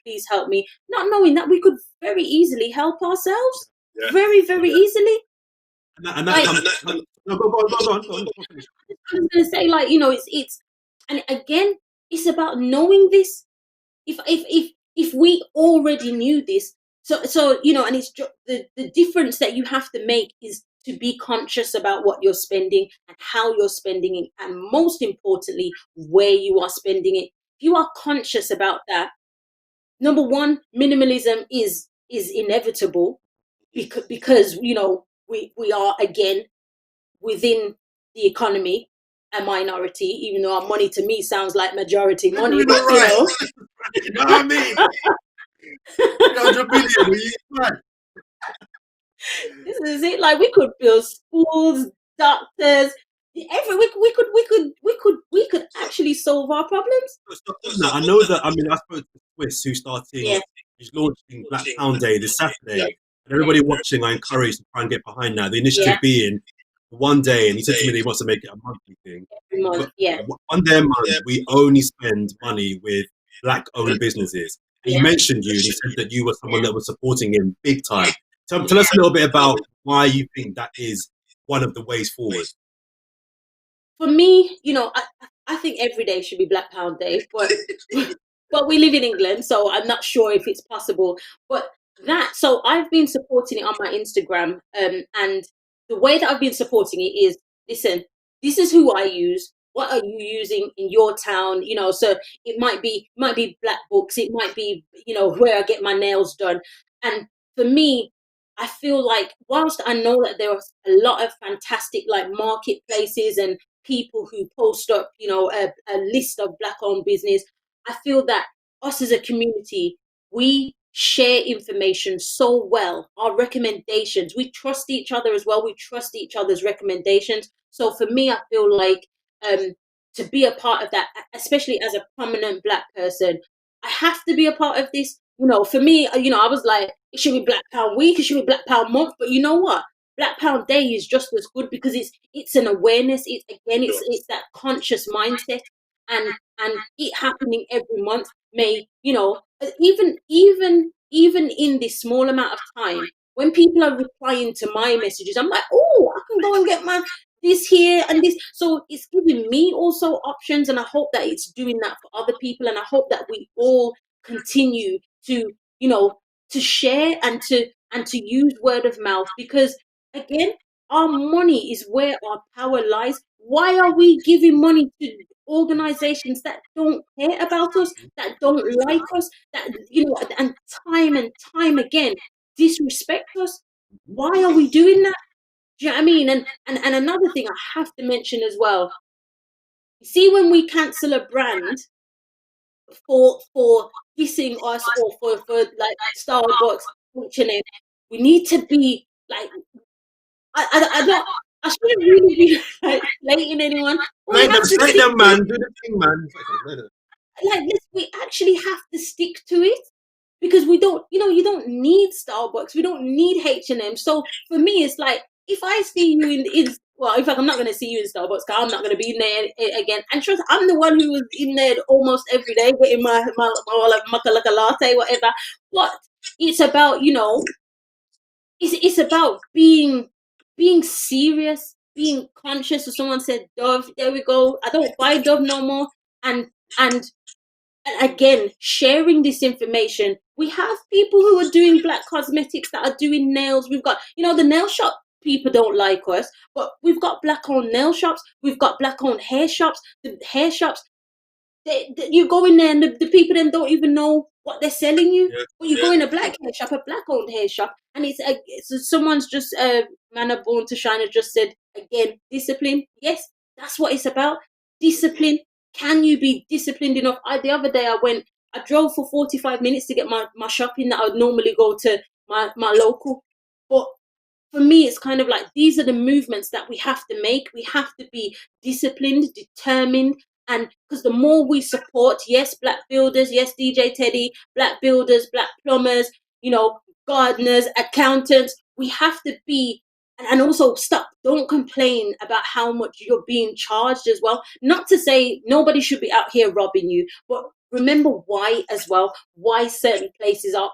[SPEAKER 2] not knowing that we could very easily help ourselves. Very, very easily.
[SPEAKER 1] Go on. I was
[SPEAKER 2] going to say, it's and again, it's about knowing this. If we already knew this, so and it's the difference that you have to make is to be conscious about what you're spending and how you're spending it, and most importantly, where you are spending it. If you are conscious about that, number one, minimalism is inevitable because we are again within the economy a minority, even though our money to me sounds like majority money. But,
[SPEAKER 1] you know what I mean? 300 billion.
[SPEAKER 2] This is it. Like, we could build schools, doctors. We could actually solve our problems.
[SPEAKER 1] I know that. I mean, I spoke to Swiss, who's starting. He's launching Black Pound Day this Saturday. And everybody watching, I encourage to try and get behind that. The initiative being one day, and he said to me that he wants to make it a monthly thing.
[SPEAKER 2] Every month,
[SPEAKER 1] One day a month, we only spend money with black-owned businesses. And he mentioned you, and he said that you were someone that was supporting him big time. Tell us a little bit about why you think that is one of the ways forward.
[SPEAKER 2] For me, I think every day should be Black Pound Day, but we live in England, so I'm not sure if it's possible. But so I've been supporting it on my Instagram, and the way that I've been supporting it is, listen, this is who I use. What are you using in your town? So it might be black books. It might be, where I get my nails done. And for me, I feel like whilst I know that there are a lot of fantastic like marketplaces and people who post up, a list of black-owned business, I feel that us as a community, we share information so well. Our recommendations, we trust each other as well. We trust each other's recommendations. So for me, I feel like to be a part of that, especially as a prominent black person, I have to be a part of this. For me, I was like, it should be Black Pound Week, it should be Black Pound Month, but you know what? Black Pound Day is just as good because it's an awareness. It's that conscious mindset. and it happening every month may, even in this small amount of time, when people are replying to my messages, I'm like, oh, I can go and get my this here and this. So it's giving me also options, and I hope that it's doing that for other people, and I hope that we all continue to, to share and to use word of mouth, because again, our money is where our power lies. Why are we giving money to organizations that don't care about us, that don't like us, that, and time again disrespect us? Why are we doing that? Do you know what I mean? And another thing I have to mention as well. You see, when we cancel a brand for dissing us, or for like Starbucks, H&M, we need to be like, I don't. I shouldn't really be like slating anyone. But we have to
[SPEAKER 1] Slate
[SPEAKER 2] stick
[SPEAKER 1] them,
[SPEAKER 2] to
[SPEAKER 1] man.
[SPEAKER 2] it.
[SPEAKER 1] Do the thing, man.
[SPEAKER 2] Like this, we actually have to stick to it, because we don't. You don't need Starbucks. We don't need H&M. So for me, it's like, if I see you in well, in fact, I'm not going to see you in Starbucks, because I'm not going to be in there again. And trust, I'm the one who was in there almost every day getting my like makalaka latte, whatever. But it's about, it's about being serious, being conscious. So someone said Dove, there we go. I don't buy Dove no more. And again, sharing this information. We have people who are doing black cosmetics, that are doing nails. We've got, the nail shop people don't like us, but we've got black owned nail shops. We've got black owned hair shops. The hair shops, you go in there, and the people then don't even know what they're selling you.
[SPEAKER 1] Yeah.
[SPEAKER 2] But you go in a black hair shop, a black owned hair shop, and it's someone's just man of born to shine has just said again, discipline. Yes, that's what it's about. Discipline. Can you be disciplined enough? The other day I drove for 45 minutes to get my shopping that I would normally go to my local. But for me, it's kind of like, these are the movements that we have to make. We have to be disciplined, determined, and because the more we support, yes, black builders, yes, DJ Teddy, black builders, black plumbers, gardeners, accountants, we have to be, and also stop, don't complain about how much you're being charged as well. Not to say nobody should be out here robbing you, but remember why as well, why certain places are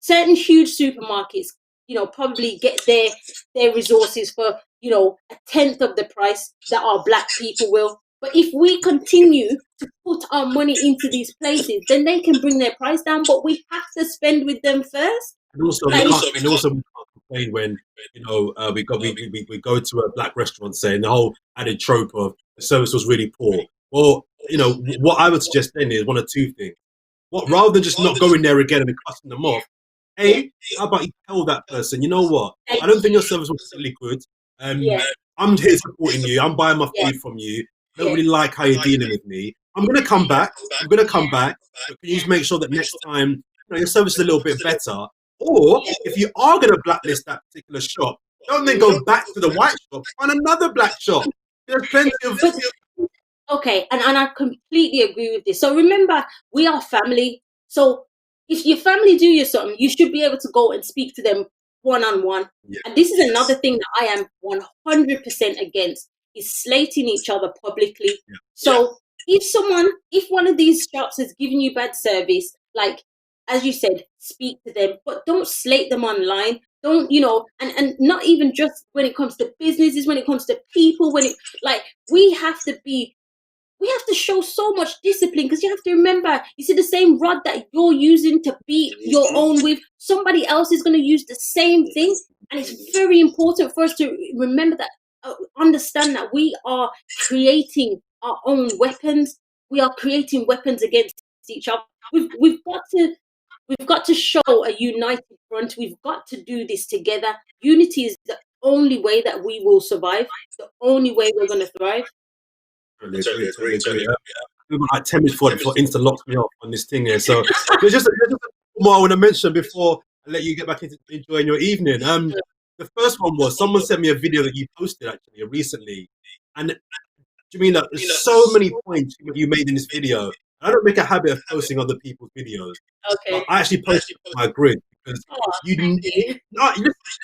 [SPEAKER 2] certain huge supermarkets, probably get their resources for, a tenth of the price that our black people will. But if we continue to put our money into these places, then they can bring their price down. But we have to spend with them first.
[SPEAKER 1] And also,
[SPEAKER 2] Like,
[SPEAKER 1] we can't complain when we go to a black restaurant, say, and the whole added trope of the service was really poor. Well, what I would suggest then is one of two things. Rather than just not going there again and cutting them off, hey, how about you tell that person, you know what? I don't think your service was really good.
[SPEAKER 2] yeah,
[SPEAKER 1] I'm here supporting you. I'm buying my food from you. I don't really like how you're dealing with me. I'm gonna come back. But can you just make sure that next time your service is a little bit better? Or if you are gonna blacklist that particular shop, don't then go back to the white shop. Find another black shop. There's plenty of.
[SPEAKER 2] Okay, and I completely agree with this. So remember, we are family. So if your family do you something, you should be able to go and speak to them one-on-one.
[SPEAKER 1] Yeah.
[SPEAKER 2] And this is another thing that I am 100% against, is slating each other publicly.
[SPEAKER 1] Yeah.
[SPEAKER 2] So if one of these shops has given you bad service, like, as you said, speak to them, but don't slate them online. Don't, and not even just when it comes to businesses, when it comes to people, we have to show so much discipline, because you have to remember, you see, the same rod that you're using to beat your own with, somebody else is going to use the same thing. And it's very important for us to remember that, understand that we are creating our own weapons. We are creating weapons against each other. We've got to show a united front. We've got to do this together. Unity is the only way that we will survive, the only way we're going to thrive.
[SPEAKER 1] Totally agree. We've got like 10 minutes for Insta locks me off on this thing here. So there's just more I want to mention before I let you get back into enjoying your evening. The first one was, someone sent me a video that you posted actually recently, and Jamelia, there's so many points you made in this video. I don't make a habit of posting other people's videos.
[SPEAKER 2] Okay.
[SPEAKER 1] But I actually posted my grid because you just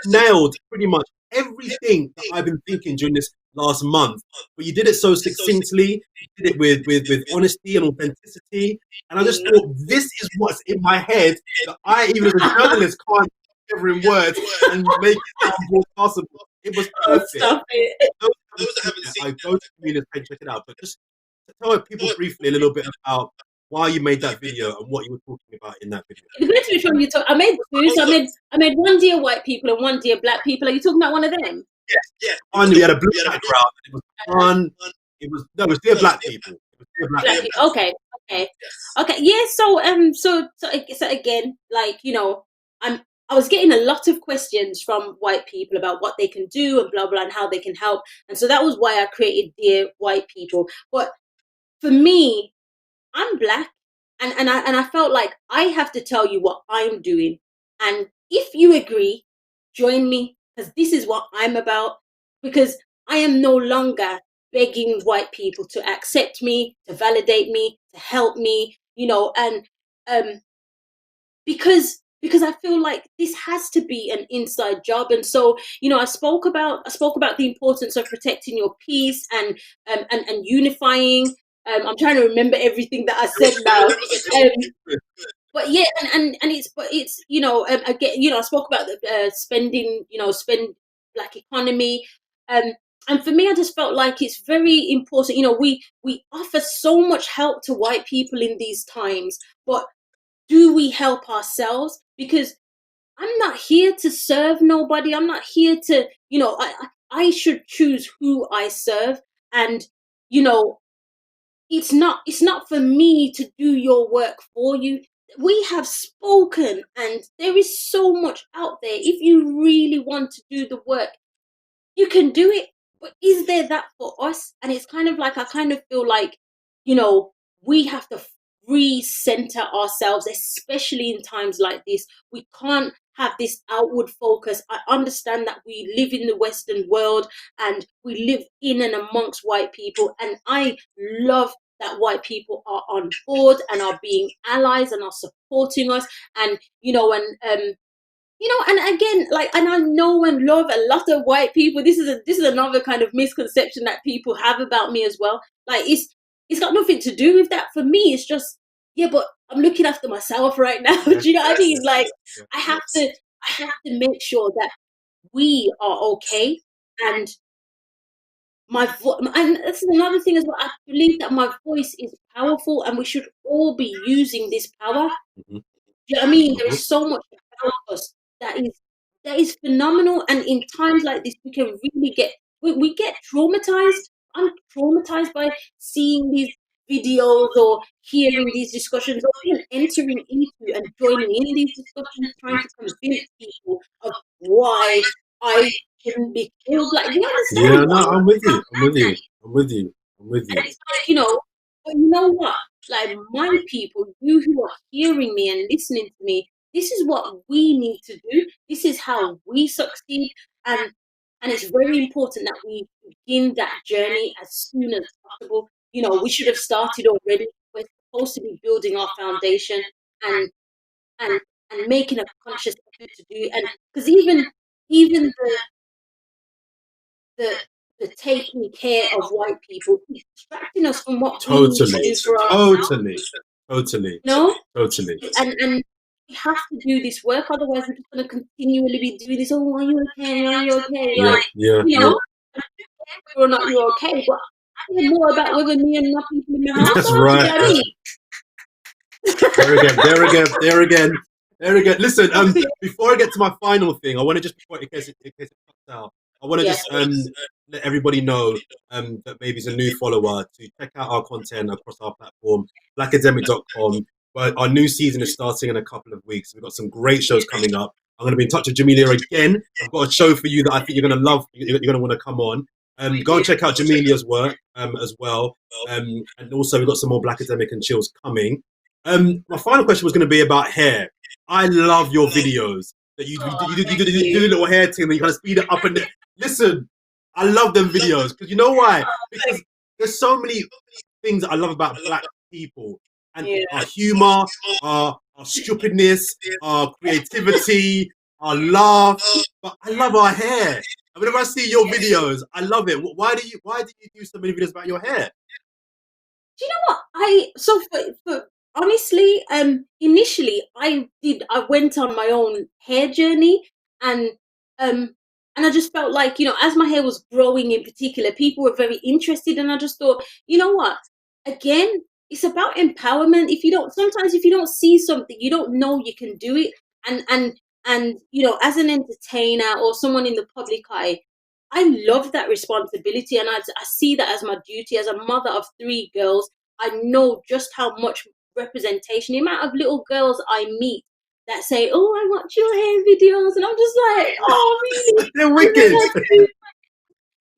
[SPEAKER 1] nailed pretty much everything that I've been thinking during this last month. But you did it so succinctly. You did it with honesty and authenticity. And I just thought, this is what's in my head that I, even as a journalist, can't ever in words and make it sound broadcastable. It was perfect.
[SPEAKER 2] Stop it.
[SPEAKER 1] Those that haven't seen it, I go to Jamelia's page, check it out. But just tell people briefly a little bit about why you made that video and what you were talking about in that video.
[SPEAKER 2] It depends which one you talk. I made two. So I made one Dear White People and one Dear Black People. Are you talking about one of them?
[SPEAKER 1] Yes. One, we had a blue background. It was fun. It was Dear Black People. It was Dear Black People.
[SPEAKER 2] Okay. Yeah. So again, like, you know, I was getting a lot of questions from white people about what they can do and blah blah and how they can help, and so that was why I created Dear White People. But for me, I'm Black, and I felt like I have to tell you what I'm doing, and if you agree, join me, because this is what I'm about. Because I am no longer begging white people to accept me, to validate me, to help me, you know, and because I feel like this has to be an inside job. And so, you know, I spoke about the importance of protecting your peace and unifying. I'm trying to remember everything that I said now. But yeah, and it's you know, again, you know, I spoke about the spending, you know, spend Black economy. And for me, I just felt like it's very important. You know, we offer so much help to white people in these times, but do we help ourselves? Because I'm not here to serve nobody. I'm not here to, you know, I should choose who I serve. And, you know, it's not for me to do your work for you. We have spoken, and there is so much out there. If you really want to do the work, you can do it. But is there that for us? And it's kind of like, I kind of feel like, you know, we have to recenter ourselves, especially in times like this. We can't have this outward focus. I understand that we live in the Western world and we live in and amongst white people. And I love that white people are on board and are being allies and are supporting us. And, you know, you know, and again, like, and I know and love a lot of white people. This is another kind of misconception that people have about me as well. Like, it's got nothing to do with that. For me, it's just, yeah, but I'm looking after myself right now. Do you know what I mean? Like, I have to make sure that we are okay. And and this is another thing as well. I believe that my voice is powerful, and we should all be using this power.
[SPEAKER 1] Mm-hmm.
[SPEAKER 2] You know what I mean? There is so much about us that is phenomenal, and in times like this, we can really get traumatized. I'm traumatized by seeing these videos or hearing these discussions, or even entering into and joining in these discussions, trying to convince people of why I shouldn't be killed. Like, you understand?
[SPEAKER 1] Yeah, no, I'm with you.
[SPEAKER 2] And it's like, you know, but you know what? Like, my people, you who are hearing me and listening to me, this is what we need to do. This is how we succeed. And it's very important that we begin that journey as soon as possible. You know, we should have started already. We're supposed to be building our foundation and and making a conscious effort to do. And because even the taking care of white people is distracting us from what we need to do for ourselves.
[SPEAKER 1] Totally.
[SPEAKER 2] No?
[SPEAKER 1] Totally.
[SPEAKER 2] And we have to do this work, otherwise we're just going to continually be doing this. Oh, are you okay? Are you okay? Like, you know, whether or not you're okay, but I care more about whether me and my people in the house.
[SPEAKER 1] That's right. There again. Listen, before I get to my final thing, I want to just, in case it cuts out, I want to just let everybody know that maybe a new follower to check out our content across our platform, Blakademik.com. But our new season is starting in a couple of weeks. We've got some great shows coming up. I'm going to be in touch with Jamelia again. I've got a show for you that I think you're going to love. You're going to want to come on. Go and check out Jamelia's work as well. And also, we've got some more Blakademik and Chills coming. My final question was going to be about hair. I love your videos. That you do a little hair thing, and you kind of speed it up. And listen, I love them videos because you know why? Because there's so many things that I love about Black people and our humor, our stupidness, our creativity, our laugh. But I love our hair. whenever I see your videos, I love it. Why do you do so many videos about your hair?
[SPEAKER 2] Do you know what for honestly, initially I went on my own hair journey, and um and I just felt like, as my hair was growing in particular, people were very interested, and I just thought, you know what, again, it's about empowerment. If you don't see something, you don't know you can do it. And as an entertainer or someone in the public eye, I love that responsibility, and I see that as my duty. As a mother of 3 girls, I know just how much representation, the amount of little girls I meet that say, "Oh, I watch your hair videos," and I'm just like, "Oh, really?"
[SPEAKER 1] They're wicked.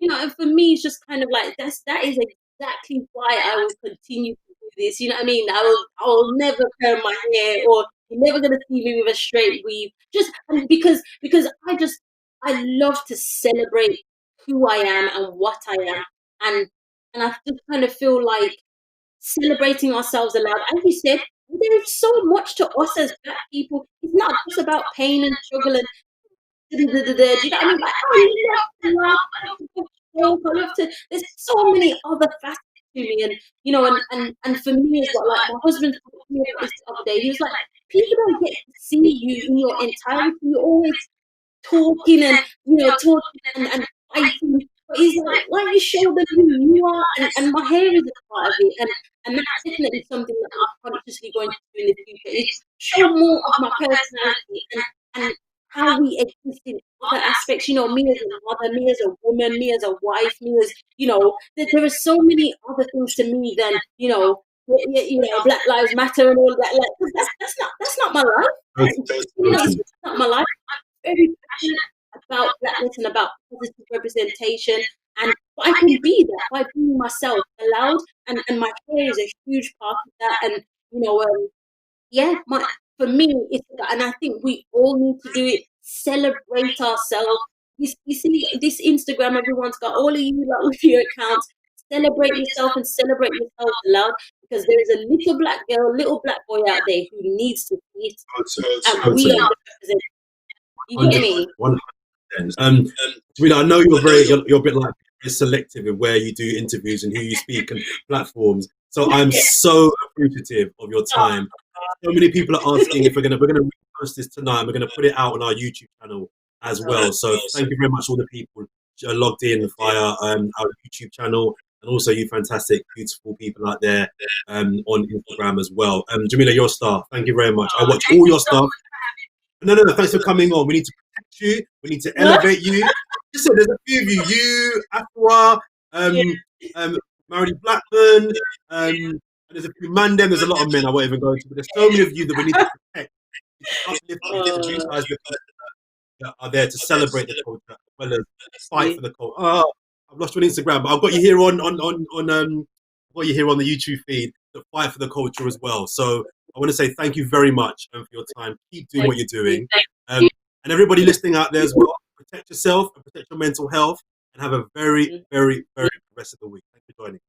[SPEAKER 2] And for me, it's just kind of like that is exactly why I will continue to do this. You know what I mean? I will never curl my hair, or you're never gonna see me with a straight weave. Just because I love to celebrate who I am and what I am, and I just kind of feel like celebrating ourselves aloud. As you said, there's so much to us as Black people. It's not just about pain and struggle and do you know what I mean? Like, I love to laugh, I love to joke, I love to. There's so many other facets to me, and for me as well. Like, my husband talked to me about this the other day. He was like, people don't get to see you in your entirety. You're always talking and talking and fighting. But he's like you show them who you are, and my hair is a part of it, and that's definitely something that I'm consciously going to do in the future. Is show more of my personality and how we exist in other aspects. Me as a mother, me as a woman, me as a wife, me as there are so many other things to me than Black Lives Matter and all that. Like, that's not my life. It's not my life. Very passionate about blackness and about positive representation, and I can be that by being myself aloud, and my hair is a huge part of that. And for me, and I think we all need to do it. Celebrate ourselves. You see this Instagram, everyone's got all of you with your accounts. Celebrate yourself and celebrate yourself aloud, because there is a little Black girl, little Black boy out there who needs to see it, and we are the representatives. You get me?
[SPEAKER 1] 100%. I know you're a bit like selective in where you do interviews and who you speak and platforms. So I'm so appreciative of your time. So many people are asking if we're gonna repost this tonight. We're gonna put it out on our YouTube channel as well. So thank you very much, all the people logged in via our YouTube channel, and also you fantastic, beautiful people out there on Instagram as well. Jamelia, your star. Thank you very much. I watch all your stuff. No, thanks for coming on. We need to protect you. We need to elevate you. Listen, there's a few of you. You, Afua, Marty Blackburn, and there's a few man. There's a lot of men I won't even go into, but there's so many of you that we need to protect. Uplift you guys that are there to celebrate the culture as well as fight for the culture. Oh, I've lost you on Instagram, but I've got you here on the YouTube feed to fight for the culture as well. So I want to say thank you very much for your time. Keep doing what you're doing. And everybody listening out there as well, protect yourself and protect your mental health, and have a very, very, very good rest of the week. Thank you for joining.